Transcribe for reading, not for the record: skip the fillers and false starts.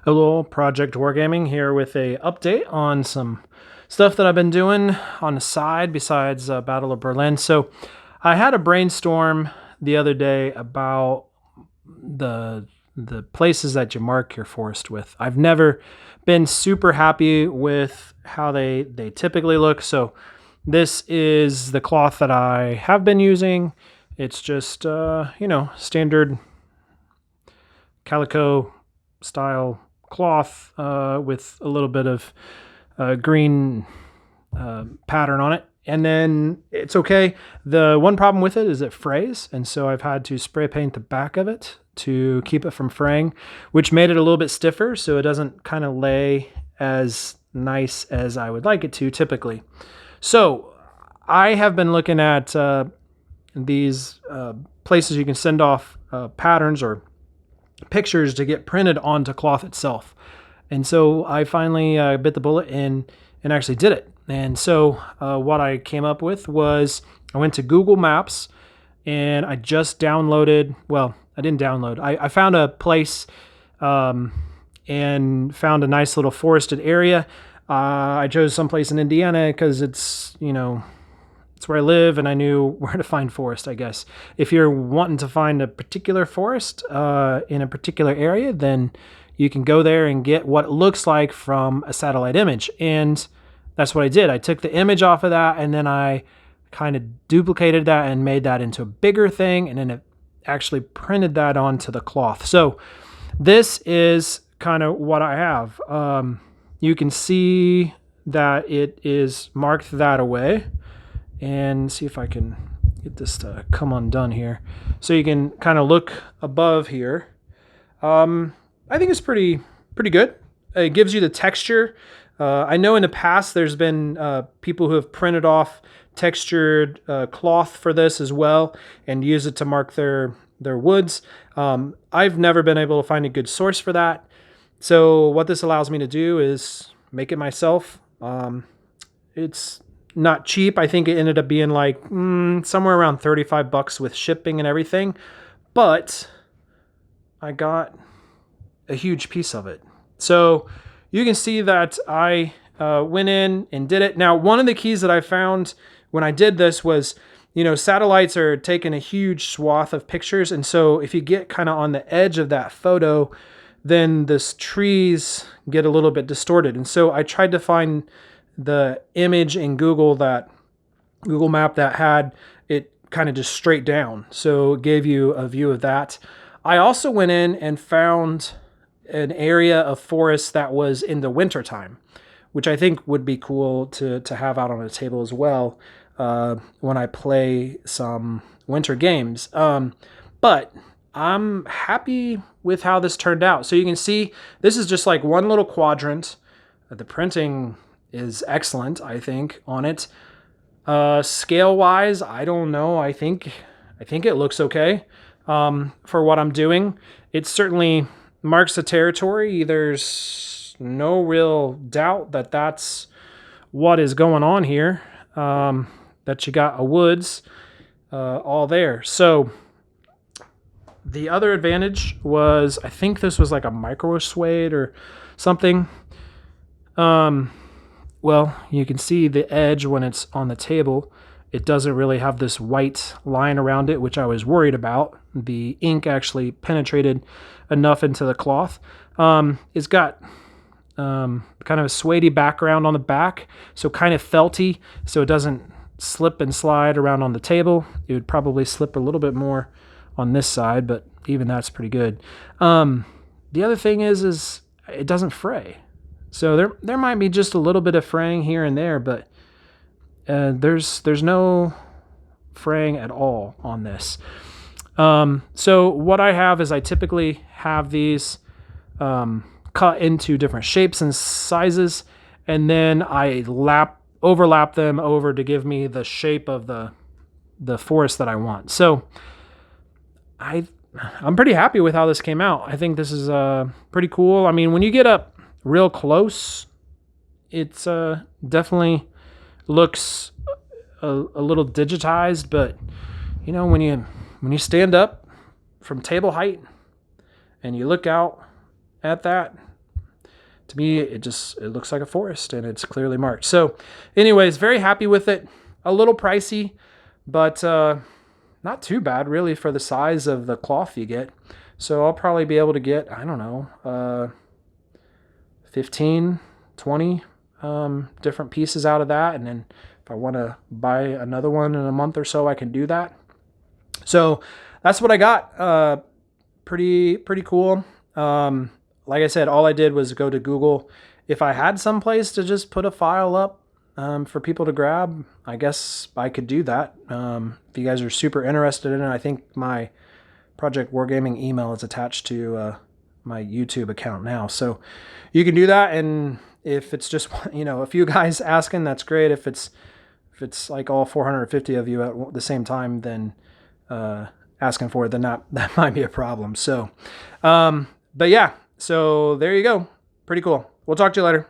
Hello, Project Wargaming here with a update on some stuff that I've been doing on the side besides Battle of Berlin. So I had a brainstorm the other day about the places that you mark your forest with. I've never been super happy with how they typically look. So this is the cloth that I have been using. It's just standard calico style cloth with a little bit of green pattern on it. And then it's okay. The one problem with it is it frays. And so I've had to spray paint the back of it to keep it from fraying, which made it a little bit stiffer so it doesn't kind of lay as nice as I would like it to typically. So I have been looking at these places you can send off patterns or pictures to get printed onto cloth itself. And so I finally bit the bullet and actually did it. And so what I came up with was I went to Google Maps and I just downloaded, well, I didn't download. I found a place and found a nice little forested area. I chose someplace in Indiana because it's where I live and I knew where to find forest, I guess. If you're wanting to find a particular forest in a particular area, then you can go there and get what it looks like from a satellite image. And that's what I did. I took the image off of that and then I kind of duplicated that and made that into a bigger thing. And then it actually printed that onto the cloth. So this is kind of what I have. You can see that it is marked that way. And see if I can get this to come undone here. So you can kind of look above here. I think it's pretty good. It gives you the texture. I know in the past there's been people who have printed off textured cloth for this as well and use it to mark their woods. I've never been able to find a good source for that. So what this allows me to do is make it myself. It's not cheap. I think it ended up being like somewhere around $35 with shipping and everything. But I got a huge piece of it. So you can see that I went in and did it. Now, one of the keys that I found when I did this was, satellites are taking a huge swath of pictures. And so if you get kind of on the edge of that photo, then the trees get a little bit distorted. And so I tried to find the image in Google Map that had it kind of just straight down. So it gave you a view of that. I also went in and found an area of forest that was in the winter time, which I think would be cool to have out on a table as well when I play some winter games. But I'm happy with how this turned out. So you can see this is just like one little quadrant. The printing is excellent, I think, on it. Scale wise, I don't know. I think it looks okay for what I'm doing. It certainly marks the territory. There's no real doubt that that's what is going on here. That you got a woods all there. So the other advantage was, I think this was like a micro suede or something. Well, you can see the edge when it's on the table. It doesn't really have this white line around it, which I was worried about. The ink actually penetrated enough into the cloth. It's got kind of a suede background on the back, so kind of felty, so it doesn't slip and slide around on the table. It would probably slip a little bit more on this side, but even that's pretty good. The other thing is it doesn't fray. So there might be just a little bit of fraying here and there, but there's no fraying at all on this. So what I have is I typically have these cut into different shapes and sizes, and then I overlap them over to give me the shape of the forest that I want. So I'm pretty happy with how this came out. I think this is pretty cool. I mean, when you get up real close, it's definitely looks a little digitized, but when you stand up from table height and you look out at that, to me, it looks like a forest, and it's clearly marked. So anyways, very happy with it. A little pricey, but not too bad really for the size of the cloth you get. So I'll probably be able to get, I don't know, 15, 20 different pieces out of that. And then if I want to buy another one in a month or so, I can do that. So that's what I got. Pretty cool. Like I said, all I did was go to Google. If I had some place to just put a file up for people to grab, I guess I could do that. If you guys are super interested in it, I think my Project Wargaming email is attached to my YouTube account now. So you can do that. And if it's just, a few guys asking, that's great. If it's like all 450 of you at the same time, then asking for it, then that might be a problem. So, but yeah, so there you go. Pretty cool. We'll talk to you later.